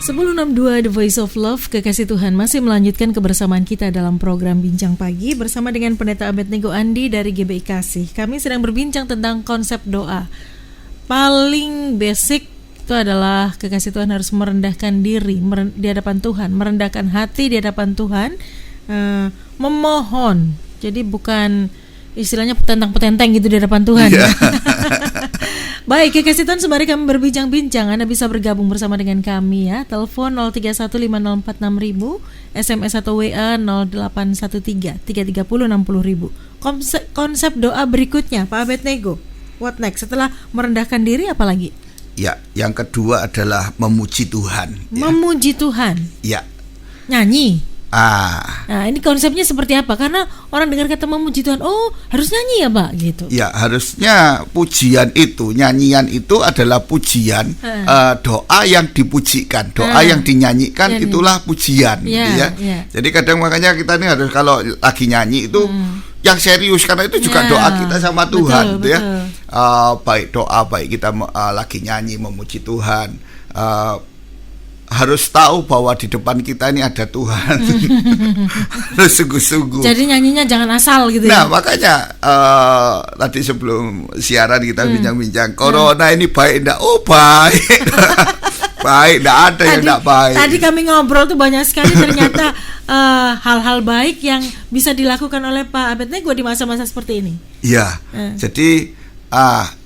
1062 The Voice of Love, Kekasih Tuhan masih melanjutkan kebersamaan kita dalam program Bincang Pagi bersama dengan Pendeta Abednego Andi dari GBI Kasih. Kami sedang berbincang tentang konsep doa. Paling basic itu adalah kekasih Tuhan harus merendahkan diri di hadapan Tuhan, merendahkan hati di hadapan Tuhan, memohon. Jadi bukan istilahnya petentang-petenteng gitu di hadapan Tuhan. Yeah. Baik, kekasih Tuhan, sembari kami berbincang-bincang, Anda bisa bergabung bersama dengan kami ya. Telepon 0315046000, SMS atau WA 0813-330-6000. Konsep doa berikutnya, Pak Abednego, what next? Setelah merendahkan diri apa lagi? Ya, yang kedua adalah memuji Tuhan. Memuji Tuhan. Ya. Nyanyi. Nah, ini konsepnya seperti apa? Karena orang dengar kata memuji Tuhan, oh harus nyanyi ya Pak, gitu. Ya, harusnya pujian itu, nyanyian itu adalah pujian, doa yang dipujikan, doa yang dinyanyikan, itulah pujian, gitu ya. Jadi kadang makanya kita ini harus kalau lagi nyanyi itu yang serius, karena itu juga doa kita sama Tuhan, betul, gitu ya. Baik doa, baik kita lagi nyanyi memuji Tuhan. Harus tahu bahwa di depan kita ini ada Tuhan. Harus sungguh-sungguh. Jadi nyanyinya jangan asal gitu ya. Nah makanya tadi sebelum siaran kita bincang-bincang, Corona ini baik enggak? Oh baik. Baik, enggak ada yang enggak baik. Tadi kami ngobrol tuh banyak sekali ternyata hal-hal baik yang bisa dilakukan oleh Pak Abednego di masa-masa seperti ini. Iya. Jadi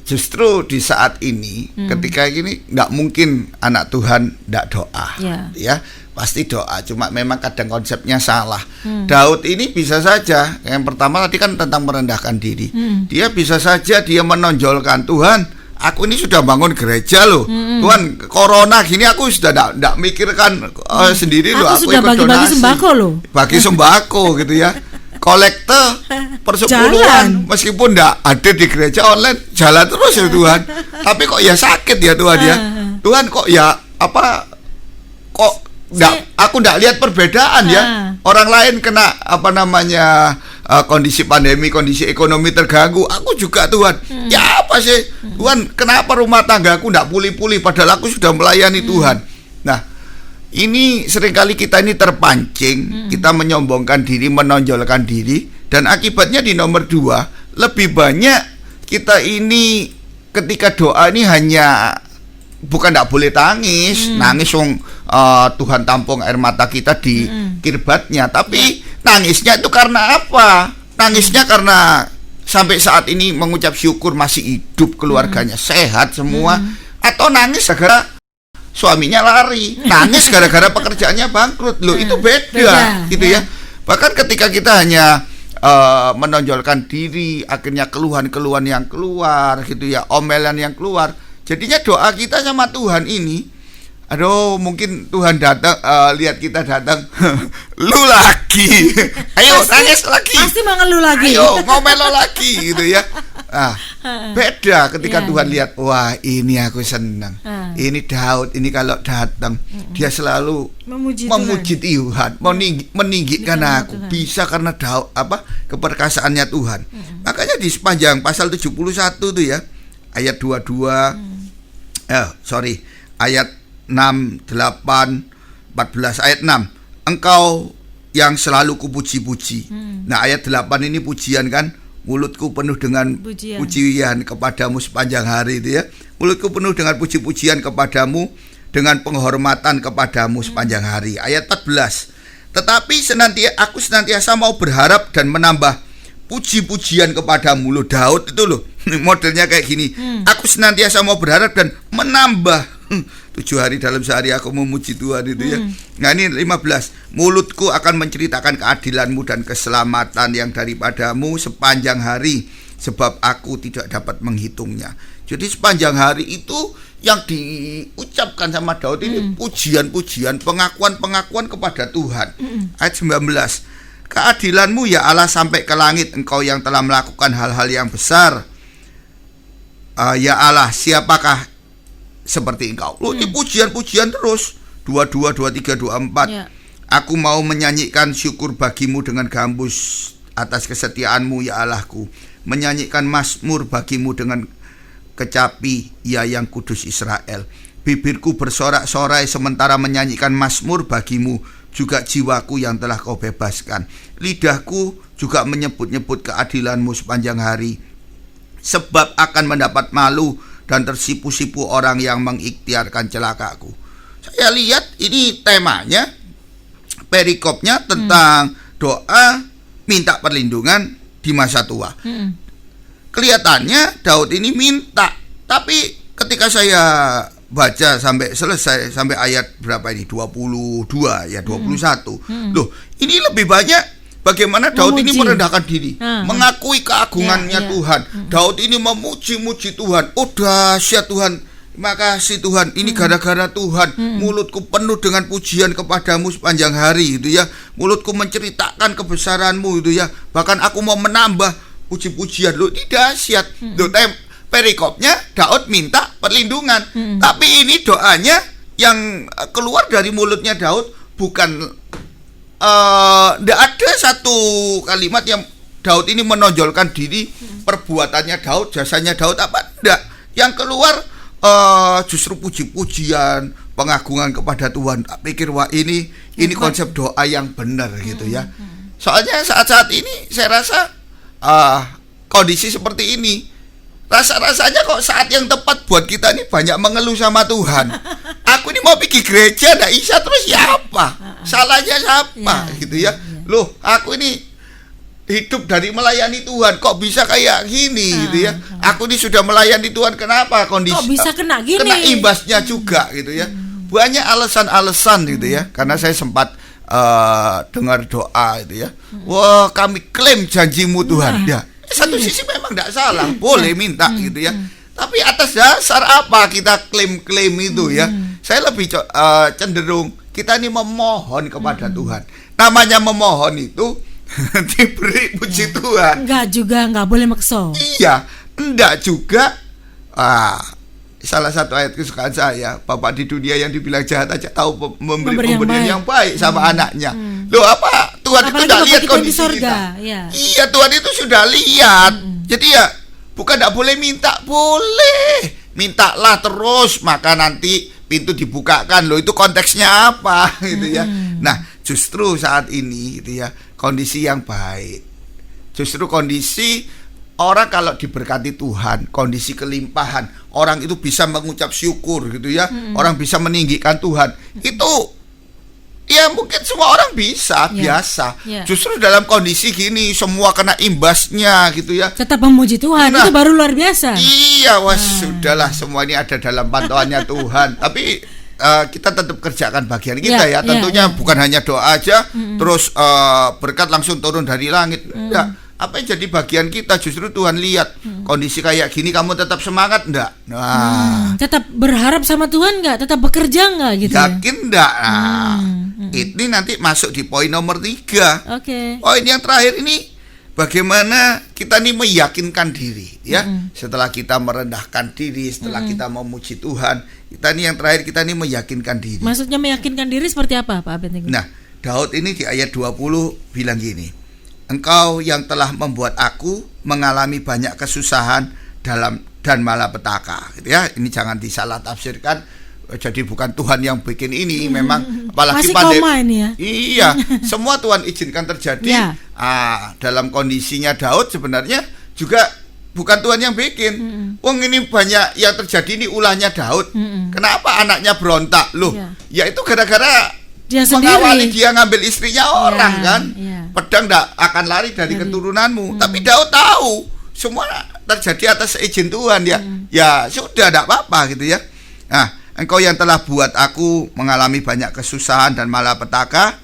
justru di saat ini ketika ini nggak mungkin anak Tuhan nggak doa, ya pasti doa. Cuma memang kadang konsepnya salah. Daud ini bisa saja, yang pertama tadi kan tentang merendahkan diri. Dia bisa saja dia menonjolkan, Tuhan, aku ini sudah bangun gereja loh. Tuhan, corona gini aku sudah nggak mikirkan sendiri loh. Aku sudah bagi-bagi sembako loh. Bagi sembako gitu ya. Kolektor persepuluhan meskipun enggak ada di gereja online jalan terus ya Tuhan. Tapi kok ya sakit ya Tuhan ya. Tuhan kok ya apa kok enggak, aku enggak lihat perbedaan ya. Orang lain kena apa namanya kondisi pandemi, kondisi ekonomi terganggu. Aku juga Tuhan. Ya apa sih? Tuhan, kenapa rumah tanggaku enggak pulih-pulih padahal aku sudah melayani Tuhan. Nah, ini seringkali kita ini terpancing, kita menyombongkan diri, menonjolkan diri, dan akibatnya di nomor 2, lebih banyak kita ini ketika doa ini hanya bukan tidak boleh tangis, nangis Tuhan tampung air mata kita di kirbatnya, tapi nangisnya itu karena apa? Nangisnya karena sampai saat ini mengucap syukur masih hidup, keluarganya sehat semua, atau nangis gara suaminya lari, nangis gara-gara pekerjaannya bangkrut. Loh, itu beda gitu ya. Bahkan ketika kita hanya menonjolkan diri, akhirnya keluhan-keluhan yang keluar gitu ya, omelan yang keluar, jadinya doa kita sama Tuhan ini, aduh mungkin Tuhan datang, lihat kita datang, lu lagi, ayo nangis lagi, pasti mau ngeluh lagi, ayo ngomel lagi gitu ya. Beda ketika Tuhan lihat, wah ini aku senang, ini Daud ini kalau datang dia selalu memuji Tuhan, meninggikan aku, Tuhan. Bisa karena Daud keperkasaannya Tuhan. Makanya di sepanjang pasal 71 tuh ya, ayat 22, ayat 6, 8, 14, ayat 6, engkau yang selalu kupuji-puji. Nah ayat 8 ini pujian kan, mulutku penuh dengan pujian kepadamu sepanjang hari itu ya. Mulutku penuh dengan puji-pujian kepadamu, dengan penghormatan kepadamu sepanjang hari. Ayat 14. Tetapi aku senantiasa mau berharap dan menambah puji-pujian kepadamu. Loh, Daud itu loh modelnya kayak gini. Aku senantiasa mau berharap dan menambah 7 hari dalam sehari aku memuji Tuhan itu ya. Nah ini 15. Mulutku akan menceritakan keadilanmu dan keselamatan yang daripadamu sepanjang hari, sebab aku tidak dapat menghitungnya. Jadi sepanjang hari itu yang diucapkan sama Daud ini pujian-pujian, pengakuan-pengakuan kepada Tuhan. Ayat 19. Keadilanmu ya Allah sampai ke langit, engkau yang telah melakukan hal-hal yang besar. Ya Allah, siapakah seperti engkau? Loh, ini pujian-pujian terus. 22, 23, 24. Aku mau menyanyikan syukur bagimu dengan gambus atas kesetiaanmu ya Allahku, menyanyikan mazmur bagimu dengan kecapi ya yang kudus Israel. bibirku bersorak-sorai sementara menyanyikan mazmur bagimu, juga jiwaku yang telah kau bebaskan. Lidahku juga menyebut-nyebut keadilanmu sepanjang hari, sebab akan mendapat malu dan tersipu-sipu orang yang mengikhtiarkan celakaku. Saya lihat ini temanya, perikopnya tentang doa minta perlindungan di masa tua. Kelihatannya Daud ini minta, tapi ketika saya baca sampai selesai, sampai ayat berapa ini? 22 ya, 21. Loh, ini lebih banyak bagaimana Daud ini merendahkan diri, mengakui keagungannya Tuhan. Daud ini memuji-muji Tuhan. Oh dahsyat Tuhan, terima kasih Tuhan, ini gara-gara Tuhan mulutku penuh dengan pujian kepadamu sepanjang hari gitu ya. Mulutku menceritakan kebesaranmu gitu ya. Bahkan aku mau menambah puji-pujian. Loh, ini dahsyat. Loh, perikopnya Daud minta perlindungan. Tapi ini doanya yang keluar dari mulutnya Daud bukan, tidak ada satu kalimat yang Daud ini menonjolkan diri, perbuatannya Daud, jasanya Daud apa, tidak. Yang keluar justru puji-pujian, pengagungan kepada Tuhan. Tak pikir wah ini konsep doa yang benar gitu ya. Soalnya saat-saat ini saya rasa kondisi seperti ini, rasa-rasanya kok saat yang tepat buat kita ini banyak mengeluh sama Tuhan. Aku ini mau pergi gereja ndak bisa, terus siapa? Salahnya siapa? Gitu ya. Loh, aku ini hidup dari melayani Tuhan, kok bisa kayak gini gitu ya. Aku ini sudah melayani Tuhan, kenapa kondisi kok bisa kena gini? Kena imbasnya juga gitu ya. Banyak alasan-alasan gitu ya. Karena saya sempat dengar doa gitu ya. Wah, kami klaim janjimu Tuhan. Ya, satu sisi memang tidak salah, boleh minta gitu ya. Tapi atas dasar apa kita klaim-klaim itu ya? Saya lebih cenderung kita ini memohon kepada Tuhan. Namanya memohon itu diberi puji Tuhan. Enggak juga, enggak boleh maksa. Iya, enggak juga. Salah satu ayat kesukaan saya, Bapak di dunia yang dibilang jahat aja tahu memberi pemberian yang baik sama anaknya. Loh, apa Tuhan itu sudah lihat kondisi kita? Ya. Iya, Tuhan itu sudah lihat. Jadi ya bukan tidak boleh minta, boleh mintalah terus, maka nanti pintu dibukakan. Loh, itu konteksnya apa gitu ya. Nah, justru saat ini gitu ya, kondisi yang baik, justru kondisi orang kalau diberkati Tuhan, kondisi kelimpahan, orang itu bisa mengucap syukur gitu ya. Orang bisa meninggikan Tuhan. Itu ya mungkin semua orang bisa, biasa. Justru dalam kondisi gini semua kena imbasnya gitu ya. Tetap memuji Tuhan, itu baru luar biasa. Iya, sudahlah, semua ini ada dalam pantauannya Tuhan. Tapi kita tetap kerjakan bagian kita ya. Tentunya bukan hanya doa aja, terus berkat langsung turun dari langit. Enggak. Apa yang jadi bagian kita, justru Tuhan lihat kondisi kayak gini, kamu tetap semangat enggak? Nah, tetap berharap sama Tuhan enggak? Tetap bekerja enggak gitu? Yakin enggak? Nah, ini nanti masuk di poin nomor 3. Poin yang terakhir ini, bagaimana kita ini meyakinkan diri ya. Setelah kita merendahkan diri, setelah kita memuji Tuhan, kita ini yang terakhir, kita ini meyakinkan diri. Maksudnya meyakinkan diri seperti apa, Pak Abed? Nah, Daud ini di ayat 20 bilang gini, Engkau yang telah membuat aku mengalami banyak kesusahan dan malapetaka gitu ya. Ini jangan disalah tafsirkan. Jadi bukan Tuhan yang bikin ini, memang apalagi pandemi ya? Iya, semua Tuhan izinkan terjadi. Dalam kondisinya Daud sebenarnya juga bukan Tuhan yang bikin. Wong ini banyak yang terjadi, ini ulahnya Daud. Kenapa anaknya berontak? Loh, ya itu gara-gara dia mengawali dia ngambil istrinya orang kan. Pedang tidak akan lari dari keturunanmu. Tapi Daud tahu semua terjadi atas izin Tuhan ya. Ya sudah, tidak apa-apa gitu ya. Nah, Engkau yang telah buat aku mengalami banyak kesusahan dan malapetaka,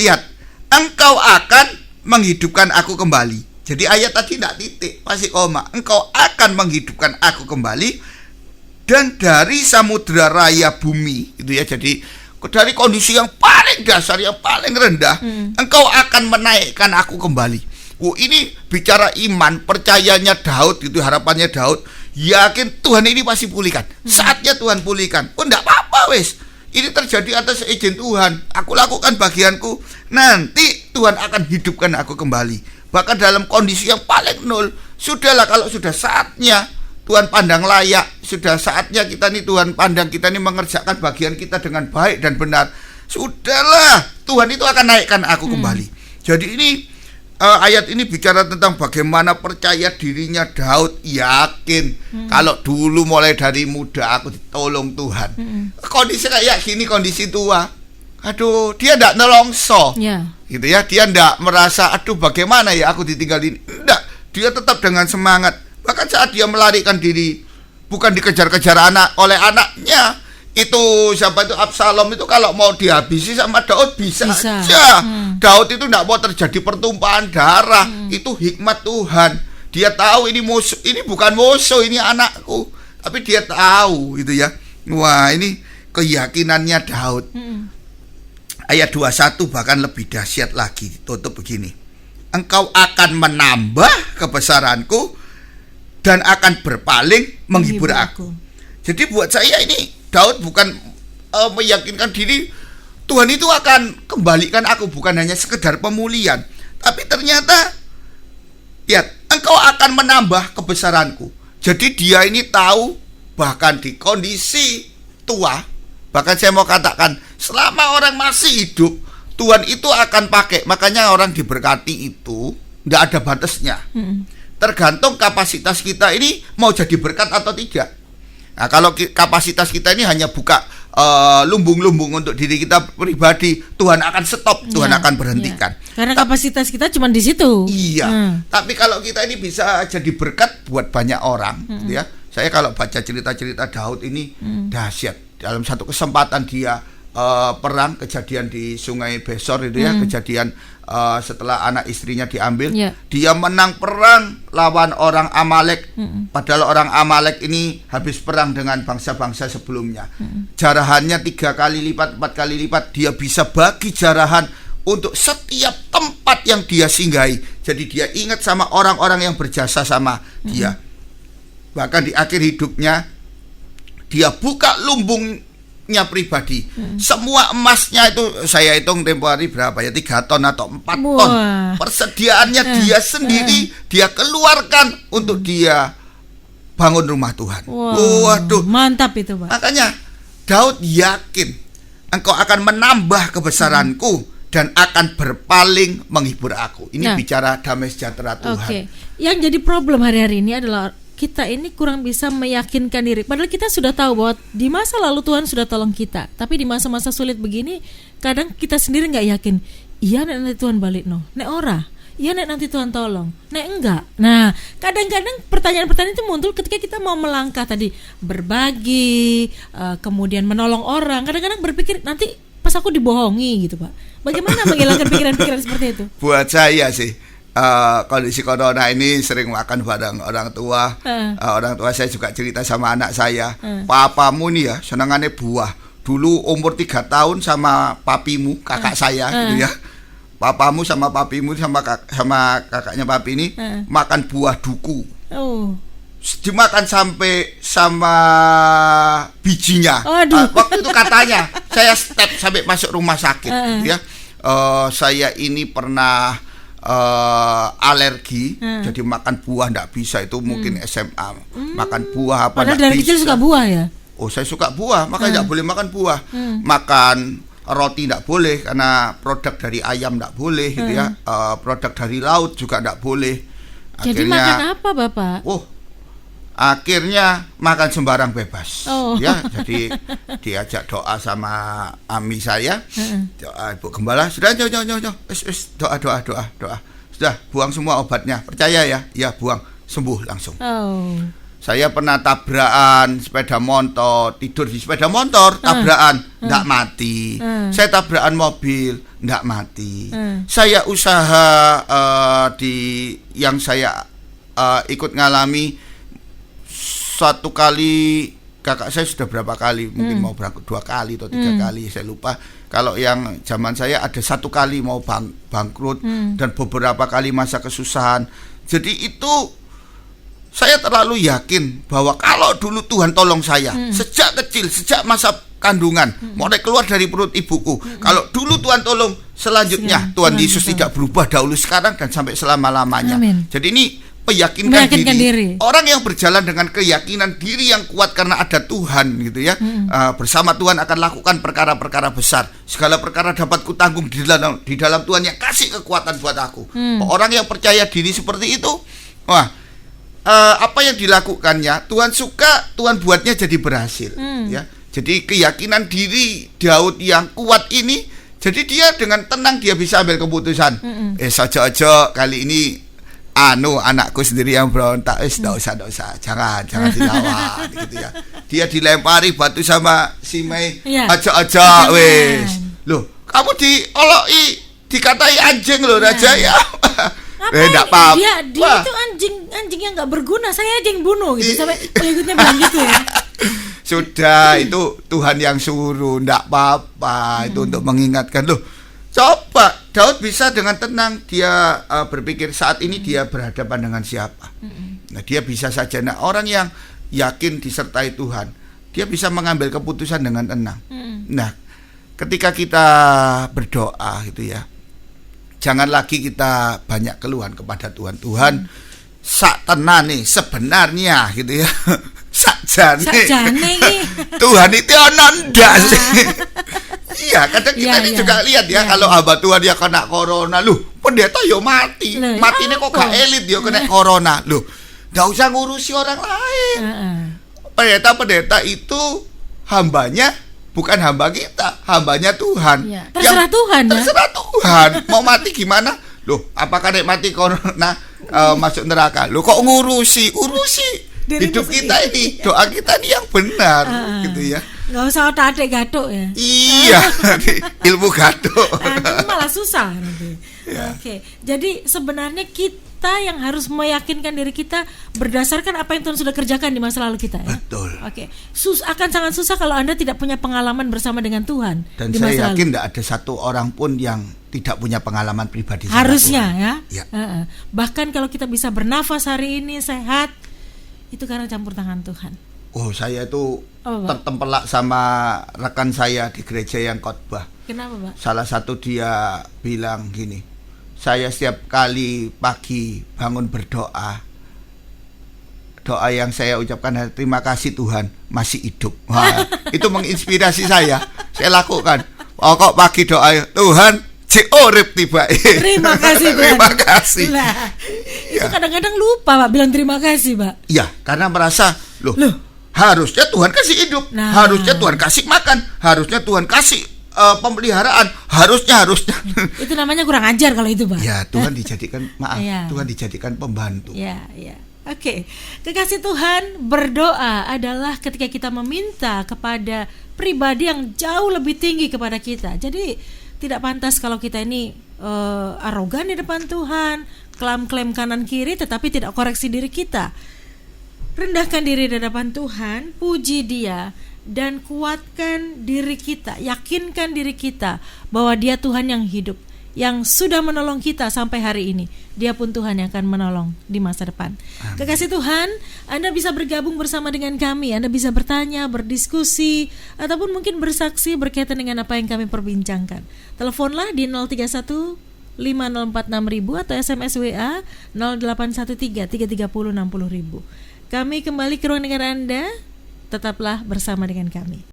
lihat, Engkau akan menghidupkan aku kembali. Jadi ayat tadi tidak titik, pasti koma. Engkau akan menghidupkan aku kembali, dan dari samudera raya bumi itu ya. Jadi dari kondisi yang paling dasar, yang paling rendah, Engkau akan menaikkan aku kembali. Ini bicara iman, percayanya Daud itu, harapannya Daud. Yakin Tuhan ini pasti pulihkan. Saatnya Tuhan pulihkan. Enggak apa-apa wes. Ini terjadi atas izin Tuhan. Aku lakukan bagianku. Nanti Tuhan akan hidupkan aku kembali. Bahkan dalam kondisi yang paling nol, sudahlah kalau sudah saatnya Tuhan pandang layak. Sudah saatnya kita nih Tuhan pandang kita nih mengerjakan bagian kita dengan baik dan benar. Sudahlah, Tuhan itu akan naikkan aku kembali. Jadi ini ayat ini bicara tentang bagaimana percaya dirinya Daud, yakin kalau dulu mulai dari muda aku ditolong Tuhan. Kondisi kayak gini, kondisi tua, aduh, dia tidak nelongso, gitu ya. Dia tidak merasa aduh bagaimana ya aku ditinggalin. Tidak, dia tetap dengan semangat. Bahkan saat dia melarikan diri, bukan dikejar-kejar oleh anaknya. Itu siapa itu, Absalom itu kalau mau dihabisi sama Daud bisa. Aja. Daud itu tidak mau terjadi pertumpahan darah. Itu hikmat Tuhan. Dia tahu ini musuh, ini bukan musuh, ini anakku. Tapi dia tahu itu ya. Wah, ini keyakinannya Daud. Ayat 21 bahkan lebih dahsyat lagi. Tutup begini. Engkau akan menambah kebesaranku dan akan berpaling menghibur aku. Jadi buat saya ini Daud bukan meyakinkan diri Tuhan itu akan kembalikan aku, bukan hanya sekedar pemulihan, tapi ternyata ya engkau akan menambah kebesaranku. Jadi dia ini tahu bahkan di kondisi tua, bahkan saya mau katakan selama orang masih hidup Tuhan itu akan pakai. Makanya orang diberkati itu tidak ada batasnya. Tergantung kapasitas kita ini mau jadi berkat atau tidak. Nah, kalau kapasitas kita ini hanya buka lumbung-lumbung untuk diri kita pribadi, Tuhan akan stop, Tuhan akan berhentikan. Karena kapasitas kita cuma di situ. Iya. Tapi kalau kita ini bisa jadi berkat buat banyak orang, gitu ya. Saya kalau baca cerita-cerita Daud ini dahsyat. Dalam satu kesempatan dia perang, kejadian di Sungai Besor itu ya, kejadian setelah anak istrinya diambil, dia menang perang lawan orang Amalek. Padahal orang Amalek ini habis perang dengan bangsa-bangsa sebelumnya. Jarahannya 3 kali lipat, 4 kali lipat. Dia bisa bagi jarahan untuk setiap tempat yang dia singgahi. Jadi dia ingat sama orang-orang yang berjasa sama dia. Bahkan di akhir hidupnya dia buka lumbungnya pribadi. Semua emasnya itu saya hitung tempo hari berapa ya, 3 ton atau 4 ton. Persediaannya dia sendiri dia keluarkan untuk dia bangun rumah Tuhan. Waduh, mantap itu, Pak. Makanya Daud yakin engkau akan menambah kebesaranku dan akan berpaling menghibur aku. Ini bicara damai sejahtera Tuhan. Yang jadi problem hari-hari ini adalah kita ini kurang bisa meyakinkan diri. Padahal kita sudah tahu bahwa di masa lalu Tuhan sudah tolong kita. Tapi di masa-masa sulit begini, kadang kita sendiri nggak yakin. Iya nek nanti Tuhan balik no, nek ora. Iya nek nanti Tuhan tolong, nek enggak. Nah, kadang-kadang pertanyaan-pertanyaan itu muncul ketika kita mau melangkah tadi, berbagi, kemudian menolong orang. Kadang-kadang berpikir nanti pas aku dibohongi gitu, Pak. Bagaimana menghilangkan pikiran-pikiran seperti itu? Buat saya sih, kondisi corona ini sering makan bareng orang tua. Orang tua saya juga cerita sama anak saya, papamu nih ya senangannya buah. Dulu umur 3 tahun sama papimu, kakak saya gitu ya. Papamu sama papimu sama kakaknya papi ini makan buah duku. Dimakan sampai sama bijinya. Waktu itu katanya saya step sampai masuk rumah sakit ya. Saya ini pernah alergi, jadi makan buah ndak bisa. Itu mungkin SMA makan buah apa ndak bisa. Dari kecil suka buah ya? Oh, saya suka buah, makanya ndak boleh makan buah. Makan roti ndak boleh karena produk dari ayam ndak boleh gitu ya. Produk dari laut juga ndak boleh. Akhirnya, jadi makan apa, Bapak? Akhirnya makan sembarang bebas. Ya, jadi diajak doa sama ami saya. Doa Ibu Gembala, sudah doa. Sudah buang semua obatnya. Percaya ya? Ya, buang, sembuh langsung. Saya pernah tabrakan sepeda motor, tidur di sepeda motor, tabrakan, nggak mati. Saya tabrakan mobil, nggak mati. Saya usaha yang saya ikut ngalami. Satu kali, kakak saya sudah berapa kali, mungkin mau berangkat 2 kali atau 3 kali, saya lupa. Kalau yang zaman saya ada 1 kali mau bangkrut dan beberapa kali masa kesusahan. Jadi itu saya terlalu yakin bahwa kalau dulu Tuhan tolong saya sejak kecil, sejak masa kandungan, mulai keluar dari perut ibuku, kalau dulu Tuhan tolong, selanjutnya Tuhan Yesus tidak berubah dahulu, sekarang dan sampai selama-lamanya. Jadi ini meyakinkan diri. Orang yang berjalan dengan keyakinan diri yang kuat karena ada Tuhan gitu ya. Bersama Tuhan akan lakukan perkara-perkara besar. Segala perkara dapat kutanggung di dalam Tuhan yang kasih kekuatan buat aku. Orang yang percaya diri seperti itu, apa yang dilakukannya Tuhan suka, Tuhan buatnya jadi berhasil. Ya. Jadi keyakinan diri Daud yang kuat ini, jadi dia dengan tenang dia bisa ambil keputusan. Sojo kali ini anakku sendiri yang berontak, enggak usah, jangan dilawan gitu ya. Dia dilempari batu sama si Mei, aja wes. Loh, kamu dioloi, dikatai anjing loh Raja ya. Enggak apa-apa. Dia itu anjing yang enggak berguna, saya aja yang bunuh gitu sampai pengikutnya bilang gitu ya. Sudah, itu Tuhan yang suruh, enggak apa-apa. Itu untuk mengingatkan loh. Coba Daud bisa dengan tenang dia berpikir saat ini dia berhadapan dengan siapa. Nah, dia bisa saja. Nah, orang yang yakin disertai Tuhan, dia bisa mengambil keputusan dengan tenang. Nah, ketika kita berdoa gitu ya, jangan lagi kita banyak keluhan kepada Tuhan. Tuhan, sak tenane sebenarnya gitu ya. Sakjane Tuhan itu ono ndak sih. Iya, kadang kita ini juga lihat ya, kalau hamba Tuhan dia kena corona, loh, pendeta yo mati. Matine kok gak elit yo kena corona. Loh, enggak usah ngurusi orang lain. Pendeta itu hambanya bukan hamba kita, hambanya Tuhan. Terserah Tuhan ya. Terserah Tuhan. Mau mati gimana? Loh, apakah nek mati corona masuk neraka? Loh, kok ngurusi hidup kita ini, doa kita ini yang benar gitu ya. Nggak usah otak-atik gatuk ya. Iya, ilmu gatuk. Nanti malah susah nanti. Oke. Jadi sebenarnya kita yang harus meyakinkan diri kita berdasarkan apa yang Tuhan sudah kerjakan di masa lalu kita ya. Betul. Oke. Akan sangat susah kalau Anda tidak punya pengalaman bersama dengan Tuhan. Dan di saya yakin tidak ada satu orang pun yang tidak punya pengalaman pribadi. Harusnya ya. Bahkan kalau kita bisa bernafas hari ini sehat, itu karena campur tangan Tuhan. Oh, saya itu tertempelak sama rekan saya di gereja yang khotbah. Kenapa, Pak? Salah satu dia bilang gini, saya setiap kali pagi bangun berdoa, doa yang saya ucapkan terima kasih Tuhan masih hidup. Wah, itu menginspirasi saya lakukan. Kok pagi doa Tuhan urip tiba. Terima kasih Tuhan. Terima kasih. Nah, itu kadang-kadang lupa Pak bilang terima kasih Pak. Iya, karena merasa loh harusnya Tuhan kasih hidup, harusnya Tuhan kasih makan, harusnya Tuhan kasih pemeliharaan, harusnya. Itu namanya kurang ajar kalau itu Pak. Ya, Tuhan dijadikan Tuhan dijadikan pembantu. Ya. Oke. Kekasih Tuhan, berdoa adalah ketika kita meminta kepada pribadi yang jauh lebih tinggi kepada kita. Jadi tidak pantas kalau kita ini arogan di depan Tuhan, klaim kanan kiri tetapi tidak koreksi diri kita. Rendahkan diri di hadapan Tuhan, puji Dia dan kuatkan diri kita, yakinkan diri kita bahwa Dia Tuhan yang hidup, yang sudah menolong kita sampai hari ini. Dia pun Tuhan yang akan menolong di masa depan. Amin. Kekasih Tuhan, Anda bisa bergabung bersama dengan kami. Anda bisa bertanya, berdiskusi, ataupun mungkin bersaksi berkaitan dengan apa yang kami perbincangkan. Teleponlah di 031 504 6000 atau SMS WA 0813 330 60.000. Kami kembali ke ruang dengar Anda. Tetaplah bersama dengan kami.